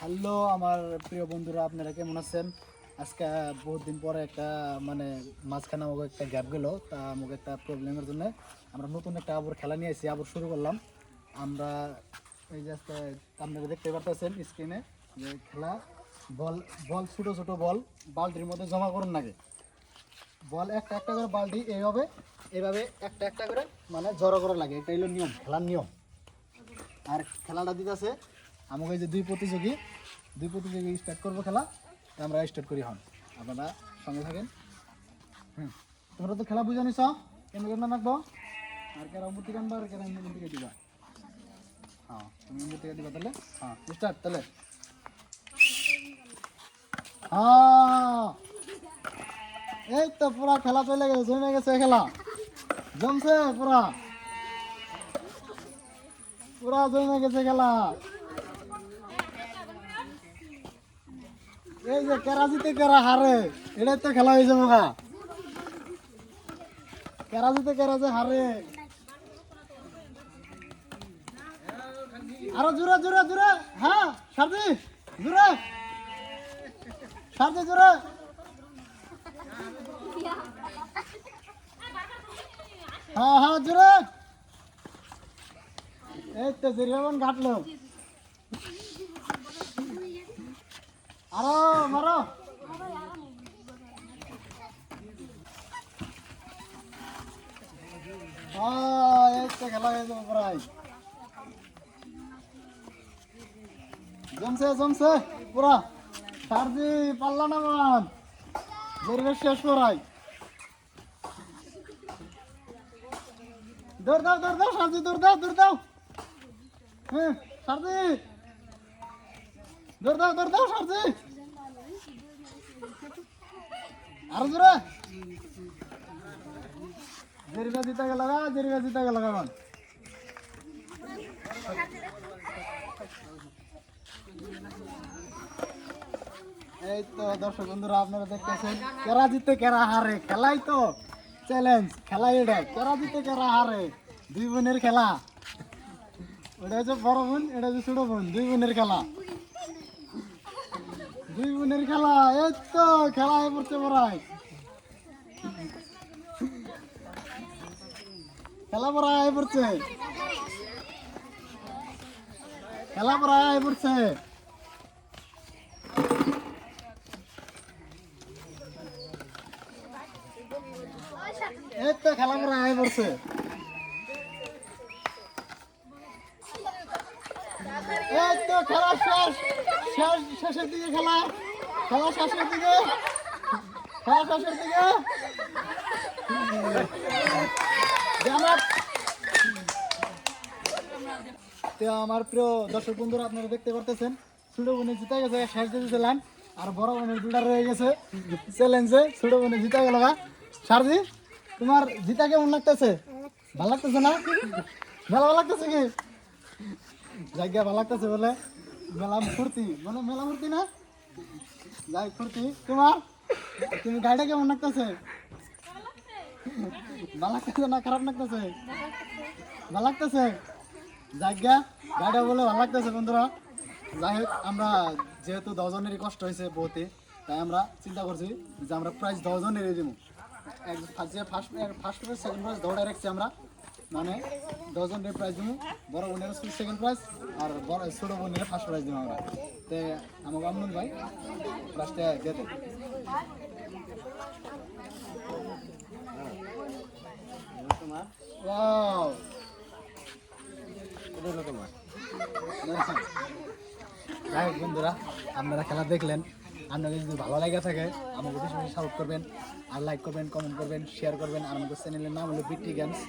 Hello আমার প্রিয় বন্ধুরা, আপনারা কেমন আছেন? আজকে বহুত দিন পরে একটা মানে মাঝখানে আমাকে একটা গ্যাপ গেল, তা আমাকে একটা প্রবলেমের জন্য আমরা নতুন একটা আবার খেলা নিয়ে এসেছি, আবার শুরু করলাম। আমরা এই যে আজকে আপনারা দেখতে পারতেছেন স্ক্রিনে যে খেলা বল বল ছোটো ছোটো বল বালতির মধ্যে জমা করুন নাকি বল একটা একটা করে বালতি এইভাবে একটা একটা করে মানে জড়ো করা লাগে। এটা হলো নিয়ম, খেলার নিয়ম। আর খেলাটা দিতেছে আমাকে এই যে দুই প্রতিযোগী স্টার্ট করবো খেলা। আমরা স্টার্ট করি হন, আপনারা সঙ্গে থাকেন। তোমরা তো খেলা বুঝে নিছ কেন কেন রাখবো, আর কেরা মূর্তি কানবা আর কেরা মূর্তিকে দিবা। হ্যাঁ তুমি মূর্তিকে দিবা, তাহলে হ্যাঁ স্টার্ট তাহলে। হ্যাঁ এই তো পুরা খেলা চলে গেছে, জমে গেছে খেলা, জমছে পুরা পুরা জমে গেছে খেলা। এই যে কেরা জিতে কেরা হারে, এটাই তো খেলা হয়েছে মোকা। কেরা জিতে কেরা যে হারে, আরো জোরে জোরে জোরে। হ্যাঁ সারদি জোরে, সারদি জোরে। হ্যাঁ হ্যাঁ জোরে। এই তো জেরিয়াবন ঘাটলো, আরো মারো। এই তো খেলা হয়ে যাবে প্রায়, জমছে জমছে পুরা। সারজি পাল্লা নামান, জেরিয়া শেষ করাই। দৌড় দাও সারজি, দৌড় দাও। হ্যাঁ সারজি দৌড় দাও সারজি, আরো জোরে। জেরিয়া জিতা গেল মান। এই তো দর্শক বন্ধুরা, আপনারা দেখতেছেন কেরা জিতে কেরা হারে, খেলাই তো চ্যালেঞ্জ, খেলাই এটা কেরা জিতে কেরা হারে। দুই বোনের খেলা, ওটা হচ্ছে বড় বোন, এটা হচ্ছে ছোট বোন, দুই বোনের খেলা। এই তো খেলা হয়ে পড়ছে পড়াই, খেলা পড়া হয়ে পড়ছে, এই তো খেলা পড়া হয়ে পড়ছে। এই তো খেলা শেষের দিকে, খেলা শেষের দিকে। আমার প্রিয় দর্শক বন্ধুরা, আপনারা দেখতে পারতেছেন ছোট বোনে জিতে গেছে, শেষ দিয়েছিলেন। আর বড় বোনের দুটা রয়ে গেছে চ্যালেঞ্জে। ছোট বোনে জিতে গেল। সারজি তোমার জিতা কেমন লাগতেছে? ভালো লাগতেছে না? ভালো লাগতেছে কি? জায়গা ভালো লাগতেছে বলে মেলা ফুর্তি, মানে মেলা ফুর্তি না যাই ফুর্তি। তুমি গাড়িটা কেমন লাগতেছে? ভালো লাগতেছে না খারাপ লাগতেছে? ভালো লাগতেছে জায়গা গাড়িটা বলে ভালো লাগতেছে বন্ধুরা। যাই হোক, আমরা যেহেতু 10 জনেরই কষ্ট হয়েছে বহুতে, তাই আমরা চিন্তা করছি যে আমরা প্রাইজ 10 জনেরই দেবো। ফার্স্ট প্রাইজ সেকেন্ড প্রাইজ দৌড়াই রাখছি আমরা, মানে 10 জনের প্রাইজ দেবো। বড় বোনের সেকেন্ড প্রাইজ আর ছোট বোনের ফার্স্ট প্রাইজ দেবো আমরা। তো আমাকে আমনুল ভাই প্রাইজটা যেতে। যাই হোক বন্ধুরা, আপনারা খেলা দেখলেন। আপনাদের যদি ভালো লাগে থাকে আমাকে বেশি বেশি সাপোর্ট করবেন, আর লাইক করবেন, কমেন্ট করবেন, শেয়ার করবেন। আর আমাদের চ্যানেলের নাম হলো বিটি গেমস।